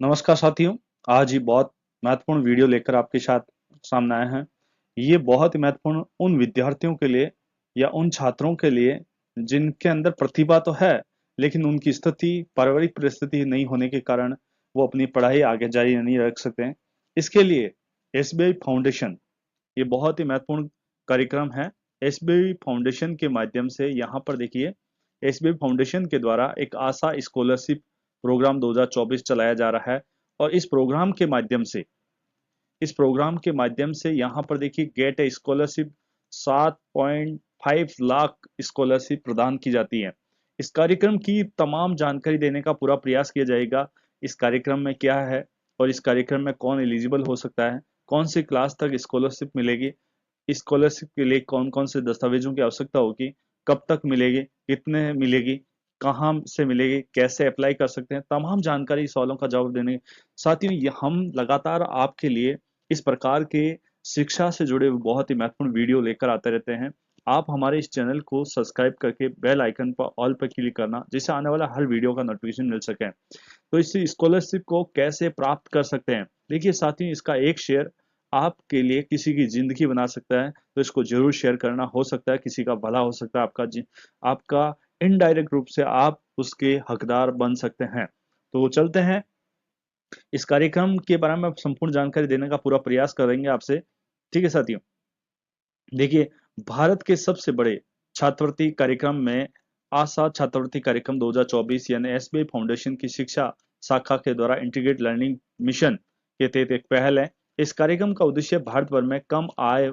नमस्कार साथियों। आज ही बहुत महत्वपूर्ण वीडियो लेकर आपके साथ सामने आए हैं। ये बहुत ही महत्वपूर्ण उन विद्यार्थियों के लिए या उन छात्रों के लिए जिनके अंदर प्रतिभा तो है, लेकिन उनकी स्थिति पारिवारिक परिस्थिति नहीं होने के कारण वो अपनी पढ़ाई आगे जारी नहीं रख सकते हैं। इसके लिए एसबीआई फाउंडेशन ये बहुत ही महत्वपूर्ण कार्यक्रम है। एसबीआई फाउंडेशन के माध्यम से यहाँ पर देखिए, एसबीआई फाउंडेशन के द्वारा एक आशा स्कॉलरशिप प्रोग्राम 2024 चलाया जा रहा है। और इस प्रोग्राम के माध्यम से यहाँ पर देखिए गेट ए स्कॉलरशिप 7.5 लाख स्कॉलरशिप प्रदान की जाती है। इस कार्यक्रम की तमाम जानकारी देने का पूरा प्रयास किया जाएगा। इस कार्यक्रम में क्या है और इस कार्यक्रम में कौन एलिजिबल हो सकता है, कौन सी क्लास तक स्कॉलरशिप मिलेगी, स्कॉलरशिप के लिए कौन कौन से दस्तावेजों की आवश्यकता होगी, कब तक मिलेगी, कितने मिलेगी, कहाँ से मिलेगी, कैसे अप्लाई कर सकते हैं, तमाम जानकारी सवालों का जवाब देने साथियों हम लगातार आपके लिए इस प्रकार के शिक्षा से जुड़े हुए बहुत ही महत्वपूर्ण वीडियो लेकर आते रहते हैं। आप हमारे इस चैनल को सब्सक्राइब करके बेल आइकन पर ऑल पर क्लिक करना, जिससे आने वाला हर वीडियो का नोटिफिकेशन मिल सके। तो इस स्कॉलरशिप को कैसे प्राप्त कर सकते हैं, देखिए साथियों, इसका एक शेयर आपके लिए किसी की जिंदगी बना सकता है। तो इसको जरूर शेयर करना, हो सकता है किसी का भला हो सकता है, आपका इनडायरेक्ट रूप से आप उसके हकदार बन सकते हैं। तो चलते हैं, इस कार्यक्रम के बारे में संपूर्ण जानकारी देने का पूरा प्रयास करेंगे आपसे। ठीक है साथियों, देखिए, भारत के सबसे बड़े छात्रवृत्ति कार्यक्रम में आशा छात्रवृत्ति कार्यक्रम 2024 यानी एसबीआई फाउंडेशन की शिक्षा शाखा के द्वारा इंटीग्रेटेड लर्निंग मिशन के तहत एक पहल है। इस कार्यक्रम का उद्देश्य भारत भर में कम आय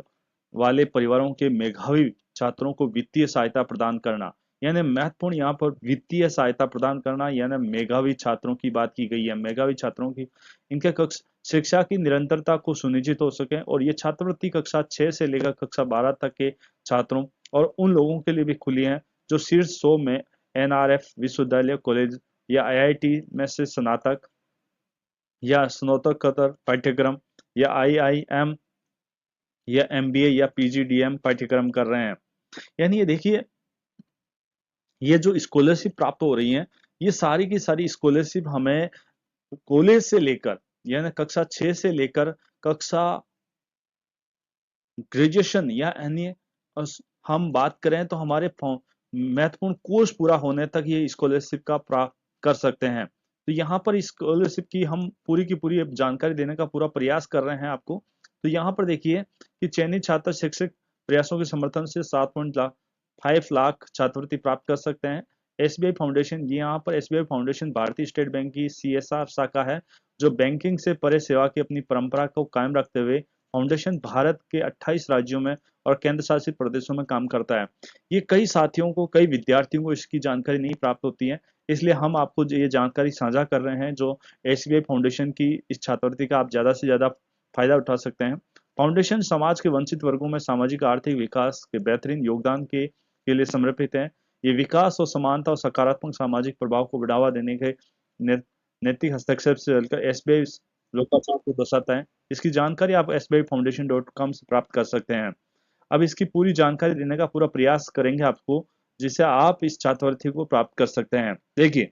वाले परिवारों के मेधावी छात्रों को वित्तीय सहायता प्रदान करना। यानी महत्वपूर्ण यहाँ पर वित्तीय सहायता प्रदान करना, यानी मेधावी छात्रों की बात की गई है। मेधावी छात्रों की इनके कक्ष शिक्षा की निरंतरता को सुनिश्चित हो सके, और ये छात्रवृत्ति कक्षा 6 से लेकर कक्षा 12 तक के छात्रों और उन लोगों के लिए भी खुली है जो शीर्ष 100 में एनआरएफ विश्वविद्यालय कॉलेज या आईआईटी में से स्नातक या स्नातकोत्तर पाठ्यक्रम या आईआईएम या एमबीए या पीजीडीएम पाठ्यक्रम कर रहे हैं। यानी ये देखिए, ये जो स्कॉलरशिप प्राप्त हो रही है, ये सारी की सारी स्कॉलरशिप हमें कॉलेज से लेकर यानी कक्षा 6 से लेकर कक्षा ग्रेजुएशन या अन्य हम बात करें तो हमारे महत्वपूर्ण कोर्स पूरा होने तक ये स्कॉलरशिप का प्राप्त कर सकते हैं। तो यहाँ पर स्कॉलरशिप की हम पूरी की पूरी जानकारी देने का पूरा प्रयास कर रहे हैं आपको। तो यहाँ पर देखिए कि चयनित छात्र शैक्षिक प्रयासों के समर्थन से 7.5 लाख छात्रवृत्ति प्राप्त कर सकते हैं। एसबीआई फाउंडेशन, यहाँ पर एसबीआई फाउंडेशन भारतीय स्टेट बैंक की सीएसआर शाखा है, जो बैंकिंग से परे सेवा की अपनी परंपरा को कायम रखते हुए फाउंडेशन भारत के 28 राज्यों में और केंद्र शासित प्रदेशों में काम करता है। ये कई साथियों को, कई विद्यार्थियों को इसकी जानकारी नहीं प्राप्त होती है, इसलिए हम आपको ये जानकारी साझा कर रहे हैं। जो एसबीआई फाउंडेशन की इस छात्रवृत्ति का आप ज्यादा से ज्यादा फायदा उठा सकते हैं। फाउंडेशन समाज के वंचित वर्गों में सामाजिक आर्थिक विकास के बेहतरीन योगदान के लिए समर्पित है। ये विकास और समानता और सकारात्मक सामाजिक प्रभाव को बढ़ावा देने के नैतिक हस्तक्षेप से चलकर एसबीआई लोकाचार को दर्शाता है। इसकी जानकारी आप sbifoundation.com से प्राप्त कर सकते हैं। अब इसकी पूरी जानकारी देने का पूरा प्रयास करेंगे आपको, जिससे आप इस छात्रवृत्ति को प्राप्त कर सकते हैं। देखिए,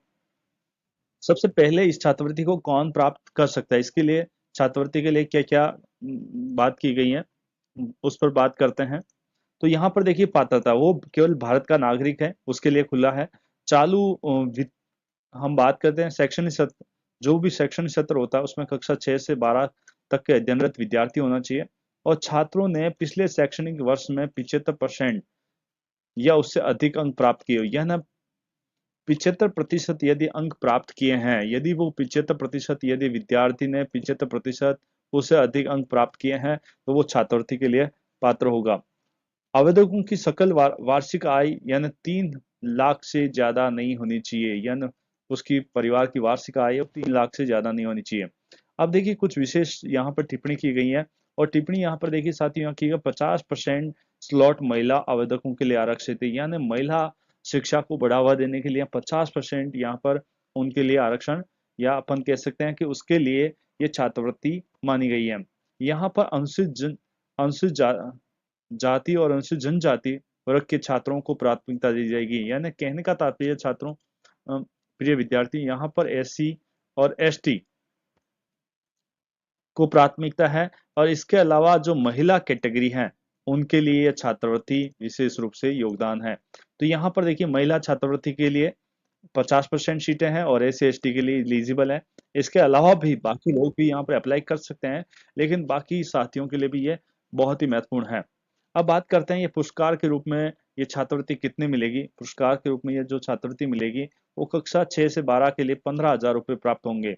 सबसे पहले इस छात्रवृत्ति को कौन प्राप्त कर सकता है, इसके लिए छात्रवृत्ति के लिए क्या क्या बात की गई है, उस पर बात करते हैं। तो यहाँ पर देखिए, पात्रता वो केवल भारत का नागरिक है, उसके लिए खुला है। चालू हम बात करते हैं शैक्षणिक सत्र, जो भी शैक्षणिक सत्र होता है उसमें कक्षा 6 से 12 तक के अध्ययनरत विद्यार्थी होना चाहिए, और छात्रों ने पिछले शैक्षणिक वर्ष में 75% या उससे अधिक अंक प्राप्त किए, यह ना 75% यदि अंक प्राप्त किए हैं, यदि वो 75% यदि विद्यार्थी ने 75% उससे अधिक अंक प्राप्त किए हैं, तो वो छात्रवृत्ति के लिए पात्र होगा। आवेदकों की सकल वार्षिक आय यानी 3 लाख से ज्यादा नहीं होनी चाहिए, यानी उसकी परिवार की वार्षिक आय 3 लाख से ज्यादा नहीं होनी चाहिए। अब देखिए, कुछ विशेष यहाँ पर टिप्पणी की गई है, और टिप्पणी यहाँ पर देखिए साथियों, यहाँ की 50% स्लॉट महिला आवेदकों के लिए आरक्षित है, यानी महिला शिक्षा को बढ़ावा देने के लिए 50% यहाँ पर उनके लिए आरक्षण, या अपन कह सकते हैं कि उसके लिए ये छात्रवृत्ति मानी गई है। यहाँ पर अनुसूचित जाति और अनुसूचित जनजाति वर्ग के छात्रों को प्राथमिकता दी जाएगी। यानी कहने का तात्पर्य छात्रों, प्रिय विद्यार्थी, यहाँ पर एससी और एसटी को प्राथमिकता है। और इसके अलावा जो महिला कैटेगरी है उनके लिए यह छात्रवृत्ति विशेष रूप से योगदान है। तो यहाँ पर देखिए महिला छात्रवृत्ति के लिए 50% सीटें हैं और SC ST के लिए एलिजिबल है। इसके अलावा भी बाकी लोग भी यहाँ पर अप्लाई कर सकते हैं, लेकिन बाकी साथियों के लिए भी ये बहुत ही महत्वपूर्ण है। अब बात करते हैं ये पुरस्कार के रूप में ये छात्रवृत्ति कितनी मिलेगी। पुरस्कार के रूप में ये जो छात्रवृत्ति मिलेगी वो कक्षा 6 से 12 के लिए 15,000 रुपये प्राप्त होंगे।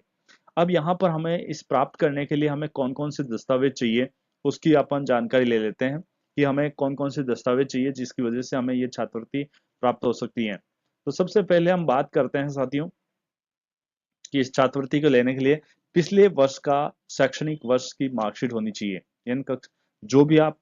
अब यहाँ पर हमें इस प्राप्त करने के लिए हमें कौन कौन से दस्तावेज चाहिए उसकी अपन जानकारी ले लेते हैं कि हमें कौन कौन से दस्तावेज चाहिए जिसकी वजह से हमें ये छात्रवृत्ति प्राप्त हो सकती है। तो सबसे पहले हम बात करते हैं साथियों कि इस छात्रवृत्ति को लेने के लिए पिछले वर्ष का शैक्षणिक वर्ष की मार्कशीट होनी चाहिए। यानी जो भी आप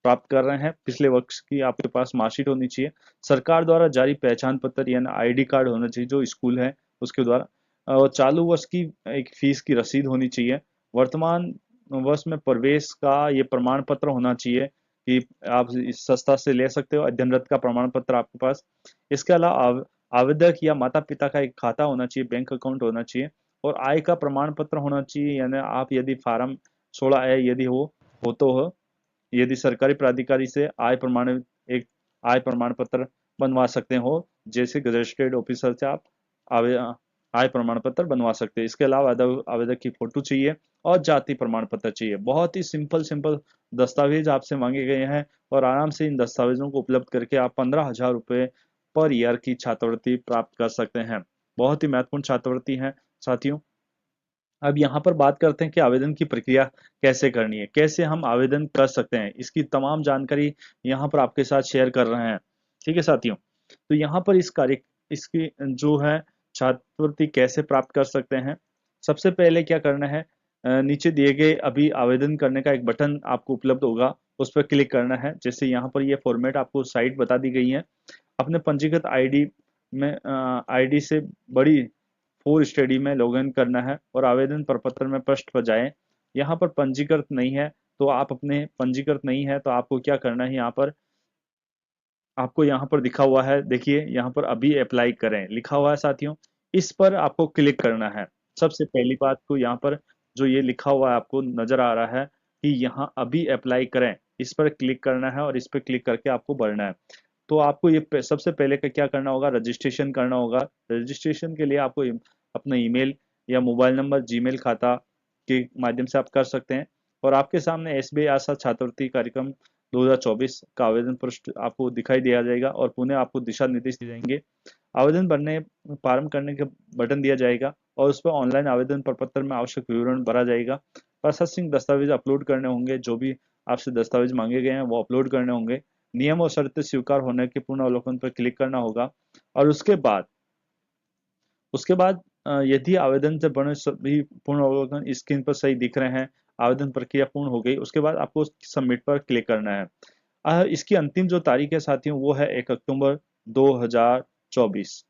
प्राप्त कर रहे हैं पिछले वर्ष की आपके पास मार्कशीट होनी चाहिए। सरकार द्वारा जारी पहचान पत्र यानी ID कार्ड होना चाहिए जो स्कूल है उसके द्वारा। और चालू वर्ष की एक फीस की रसीद होनी चाहिए। वर्तमान वर्ष में प्रवेश का ये प्रमाण पत्र होना चाहिए कि आप इस संस्था से ले सकते हो, अध्ययनरत का प्रमाण पत्र आपके पास। इसके अलावा आवेदक या माता पिता का एक खाता होना चाहिए, बैंक अकाउंट होना चाहिए और आय का प्रमाण पत्र होना चाहिए। यानी आप यदि फार्म 16A यदि हो तो हो, यदि सरकारी प्राधिकारी से एक आय प्रमाण पत्र बनवा सकते हो, जैसे गजेटेड ऑफिसर से आप आय प्रमाण पत्र बनवा सकते हैं। इसके अलावा आवेदक की फोटो चाहिए और जाति प्रमाण पत्र चाहिए। बहुत ही सिंपल सिंपल दस्तावेज आपसे मांगे गए हैं और आराम से इन दस्तावेजों को उपलब्ध करके आप 15,000 रुपये पर ईयर की छात्रवृत्ति प्राप्त कर सकते हैं। बहुत ही महत्वपूर्ण छात्रवृत्ति है साथियों। अब यहाँ पर बात करते हैं कि आवेदन की प्रक्रिया कैसे करनी है, कैसे हम आवेदन कर सकते हैं। इसकी तमाम जानकारी यहाँ पर आपके साथ शेयर कर रहे हैं। ठीक है साथियों, तो यहाँ पर इसकी जो है छात्रवृत्ति कैसे प्राप्त कर सकते हैं। सबसे पहले क्या करना है, नीचे दिए गए अभी आवेदन करने का एक बटन आपको उपलब्ध होगा, उस पर क्लिक करना है। जैसे यहाँ पर ये फॉर्मेट आपको साइट बता दी गई है। अपने पंजीकृत आईडी से बड़ी फोर स्टडी में लॉगिन करना है और आवेदन प्रपत्र में पृष्ठ पर जाएं। यहाँ पर पंजीकृत नहीं है तो आपको क्या करना है, यहाँ पर आपको यहाँ पर दिखा हुआ है, देखिए यहाँ पर अभी अप्लाई करें लिखा हुआ है साथियों, इस पर आपको क्लिक करना है। सबसे पहली बात को यहाँ पर जो ये लिखा हुआ है आपको नजर आ रहा है कि यहाँ अभी अप्लाई करें, इस पर क्लिक करना है और इस पर क्लिक करके आपको बढ़ना है। तो आपको ये सबसे पहले का क्या करना होगा, रजिस्ट्रेशन करना होगा। रजिस्ट्रेशन के लिए आपको अपना ईमेल या मोबाइल नंबर, जीमेल खाता के माध्यम से आप कर सकते हैं। और आपके सामने SBI आशा छात्रवृत्ति कार्यक्रम 2024 का आवेदन पृष्ठ आपको दिखाई दिया जाएगा और पुनः आपको दिशा निर्देश दिए जाएंगे। आवेदन भरने प्रारंभ करने का बटन दिया जाएगा और उस पर ऑनलाइन आवेदन प्रपत्र में आवश्यक विवरण भरा जाएगा। प्रोसेसिंग दस्तावेज अपलोड करने होंगे, जो भी आपसे दस्तावेज मांगे गए हैं वो अपलोड करने होंगे। नियम और शर्तें स्वीकार होने के पूर्ण अवलोकन पर क्लिक करना होगा और उसके बाद यदि आवेदन से बने सभी पूर्ण अवलोकन स्क्रीन पर सही दिख रहे हैं, आवेदन प्रक्रिया पूर्ण हो गई, उसके बाद आपको सबमिट पर क्लिक करना है। इसकी अंतिम जो तारीख है साथियों वो है 1 अक्टूबर 2024।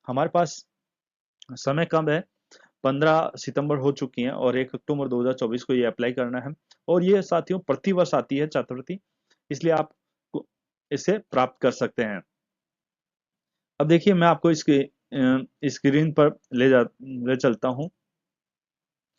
हमारे पास समय कम है, 15 सितंबर हो चुकी हैं और 1 अक्टूबर 2024 को ये अप्लाई करना है। और ये साथियों प्रतिवर्ष आती है छात्रवृत्ति, इसलिए आप इसे प्राप्त कर सकते हैं। अब देखिए मैं आपको इसके स्क्रीन पर ले चलता हूं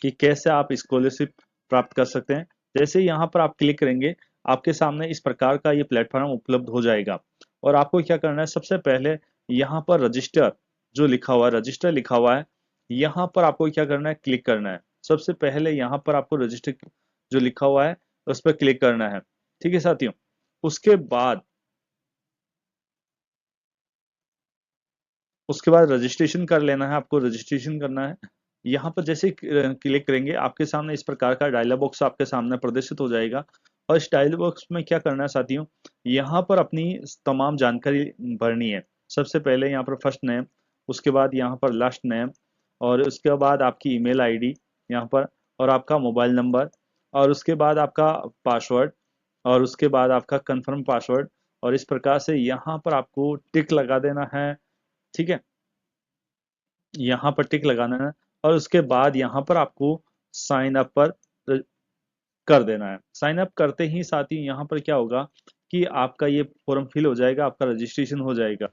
कि कैसे आप स्कॉलरशिप प्राप्त कर सकते हैं। जैसे यहाँ पर आप क्लिक करेंगे आपके सामने इस प्रकार का ये प्लेटफॉर्म उपलब्ध हो जाएगा और आपको क्या करना है, सबसे पहले यहाँ पर रजिस्टर जो लिखा हुआ है, रजिस्टर लिखा हुआ है, यहाँ पर आपको क्या करना है, क्लिक करना है। सबसे पहले यहाँ पर आपको रजिस्टर जो लिखा हुआ है उस पर क्लिक करना है। ठीक है साथियों, उसके बाद रजिस्ट्रेशन कर लेना है, आपको रजिस्ट्रेशन करना है। यहाँ पर जैसे क्लिक करेंगे आपके सामने इस प्रकार का डायलॉग बॉक्स आपके सामने प्रदर्शित हो जाएगा और इस डायलॉग बॉक्स में क्या करना है साथियों, यहाँ पर अपनी तमाम जानकारी भरनी है। सबसे पहले यहाँ पर फर्स्ट नेम, उसके बाद यहाँ पर लास्ट नेम और उसके बाद आपकी ईमेल आईडी यहाँ पर और आपका मोबाइल नंबर और उसके बाद आपका पासवर्ड और उसके बाद आपका कंफर्म पासवर्ड और इस प्रकार से यहाँ पर आपको टिक लगा देना है। ठीक है, यहाँ पर टिक लगाना है और उसके बाद यहाँ पर आपको साइन अप पर कर देना है। साइन अप करते ही साथ ही यहाँ पर क्या होगा कि आपका ये फॉर्म फिल हो जाएगा, आपका रजिस्ट्रेशन हो जाएगा।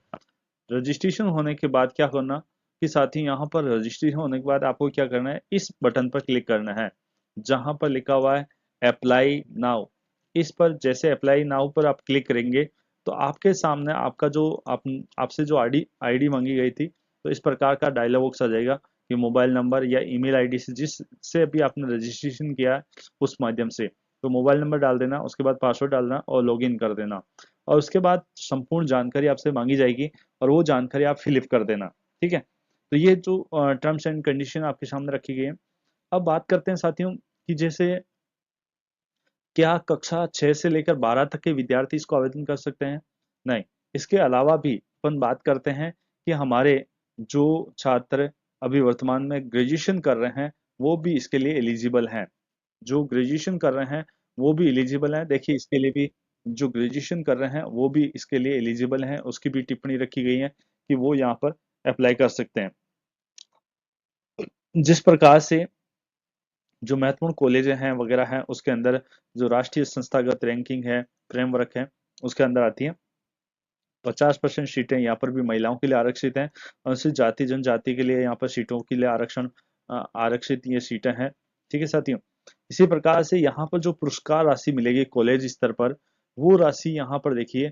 रजिस्ट्रेशन होने के बाद क्या करना कि साथी यहाँ पर रजिस्ट्रेशन होने के बाद आपको क्या करना है, इस बटन पर क्लिक करना है जहां पर लिखा हुआ है अप्लाई नाउ। इस पर जैसे अप्लाई नाउ पर आप क्लिक करेंगे तो आपके सामने आपका जो आपसे जो आईडी मांगी गई थी, तो इस प्रकार का डायलॉग बॉक्स आ जाएगा कि मोबाइल नंबर या ईमेल आईडी से जिससे अभी आपने रजिस्ट्रेशन किया है उस माध्यम से, तो मोबाइल नंबर डाल देना, उसके बाद पासवर्ड डालना और लॉगिन कर देना, और उसके बाद संपूर्ण जानकारी आपसे मांगी जाएगी और वो जानकारी आप फिलअप कर देना। ठीक है, तो ये जो टर्म्स एंड कंडीशन आपके सामने रखी गई है। अब बात करते हैं साथियों कि जैसे क्या कक्षा 6 से लेकर 12 तक के विद्यार्थी इसको आवेदन कर सकते हैं? नहीं, इसके अलावा भी अपन बात करते हैं कि हमारे जो छात्र अभी वर्तमान में ग्रेजुएशन कर रहे हैं वो भी इसके लिए एलिजिबल हैं। जो ग्रेजुएशन कर रहे हैं वो भी एलिजिबल हैं। देखिए इसके लिए भी जो ग्रेजुएशन कर रहे हैं वो भी इसके लिए एलिजिबल हैं, उसकी भी टिप्पणी रखी गई है कि वो यहाँ पर अप्लाई कर सकते हैं। जिस प्रकार से जो महत्वपूर्ण कॉलेज हैं वगैरह हैं उसके अंदर जो राष्ट्रीय संस्थागत रैंकिंग है, फ्रेमवर्क है, उसके अंदर आती है। 50% सीटें यहाँ पर भी महिलाओं के लिए आरक्षित हैं। अनुसूचित जाति जनजाति के लिए यहाँ पर सीटों के लिए आरक्षित ये सीटें हैं। ठीक है साथियों, इसी प्रकार से यहाँ पर जो पुरस्कार राशि मिलेगी कॉलेज स्तर पर, वो राशि यहाँ पर देखिए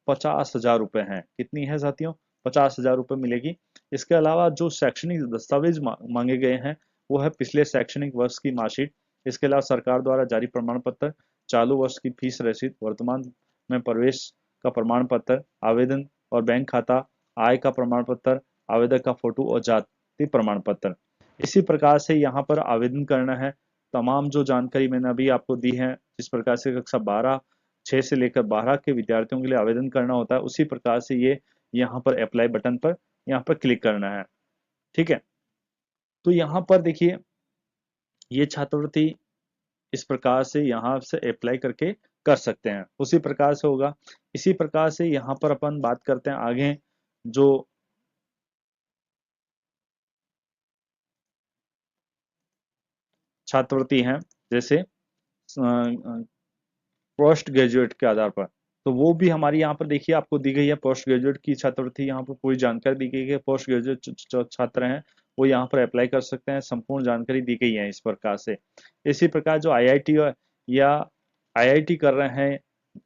50,000 रुपए है। कितनी है साथियों? 50,000 रुपए मिलेगी। इसके अलावा जो शैक्षणिक दस्तावेज मांगे गए हैं वो है पिछले शैक्षणिक वर्ष की मार्कशीट, इसके अलावा सरकार द्वारा जारी प्रमाण पत्र, चालू वर्ष की फीस रसीद, वर्तमान में प्रवेश का प्रमाण पत्र, आवेदन और बैंक खाता, आय का प्रमाण पत्र, आवेदक का फोटो और जाति प्रमाण पत्र। इसी प्रकार से यहाँ पर आवेदन करना है। तमाम जो जानकारी मैंने अभी आपको दी है, जिस प्रकार से कक्षा 12 6 से लेकर 12 के विद्यार्थियों के लिए आवेदन करना होता है, उसी प्रकार से ये यहाँ पर अप्लाई बटन पर यहाँ पर क्लिक करना है। ठीक है, तो यहाँ पर देखिए ये छात्रवृत्ति इस प्रकार से यहाँ से अप्लाई करके कर सकते हैं, उसी प्रकार से होगा। इसी प्रकार से यहाँ पर अपन बात करते हैं आगे जो छात्रवृत्ति हैं, जैसे पोस्ट ग्रेजुएट के आधार पर, तो वो भी हमारी यहाँ पर देखिए आपको दी गई है। पोस्ट ग्रेजुएट की छात्रवृत्ति यहाँ पर पूरी जानकारी दी गई है। पोस्ट ग्रेजुएट जो छात्र हैं वो यहाँ पर अप्लाई कर सकते हैं, संपूर्ण जानकारी दी गई है इस प्रकार से। इसी प्रकार जो आईआईटी या आईआईटी कर रहे हैं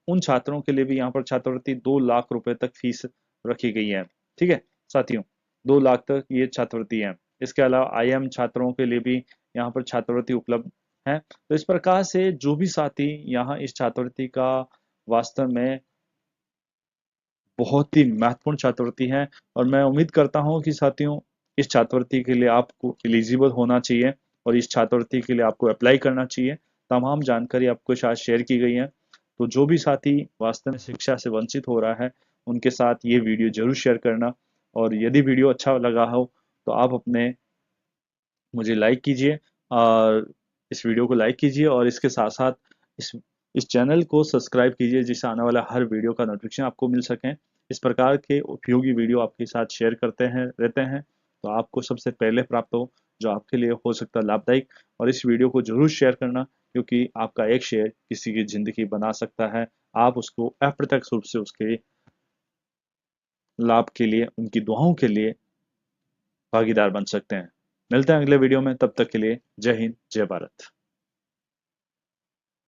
उन छात्रों के लिए भी यहाँ पर छात्रवृत्ति 2 लाख रुपए तक फीस रखी गई है। ठीक है साथियों, 2 लाख तक ये छात्रवृत्ति है। इसके अलावा आईएम छात्रों के लिए भी यहाँ पर छात्रवृत्ति उपलब्ध है। तो इस प्रकार से जो भी साथी यहाँ इस छात्रवृत्ति का वास्तव में बहुत ही महत्वपूर्ण छात्रवृत्ति है, और मैं उम्मीद करता हूँ कि साथियों इस छात्रवृत्ति के लिए आपको एलिजिबल होना चाहिए और इस छात्रवृत्ति के लिए आपको अप्लाई करना चाहिए। तमाम जानकारी आपको साथ शेयर की गई है। तो जो भी साथी वास्तव में शिक्षा से वंचित हो रहा है उनके साथ ये वीडियो जरूर शेयर करना, और यदि वीडियो अच्छा लगा हो तो आप अपने मुझे लाइक कीजिए, और इस वीडियो को लाइक कीजिए और इसके साथ साथ इस इस चैनल को सब्सक्राइब कीजिए जिससे आने वाला हर वीडियो का नोटिफिकेशन आपको मिल सके। इस प्रकार के उपयोगी वीडियो आपके साथ शेयर करते हैं रहते हैं तो आपको सबसे पहले प्राप्त हो, जो आपके लिए हो सकता है लाभदायक। और इस वीडियो को जरूर शेयर करना, क्योंकि आपका एक शेयर किसी की जिंदगी बना सकता है। आप उसको अप्रत्यक्ष रूप से उसके लाभ के लिए, उनकी दुआओं के लिए भागीदार बन सकते हैं। मिलते हैं अगले वीडियो में, तब तक के लिए जय हिंद जय भारत।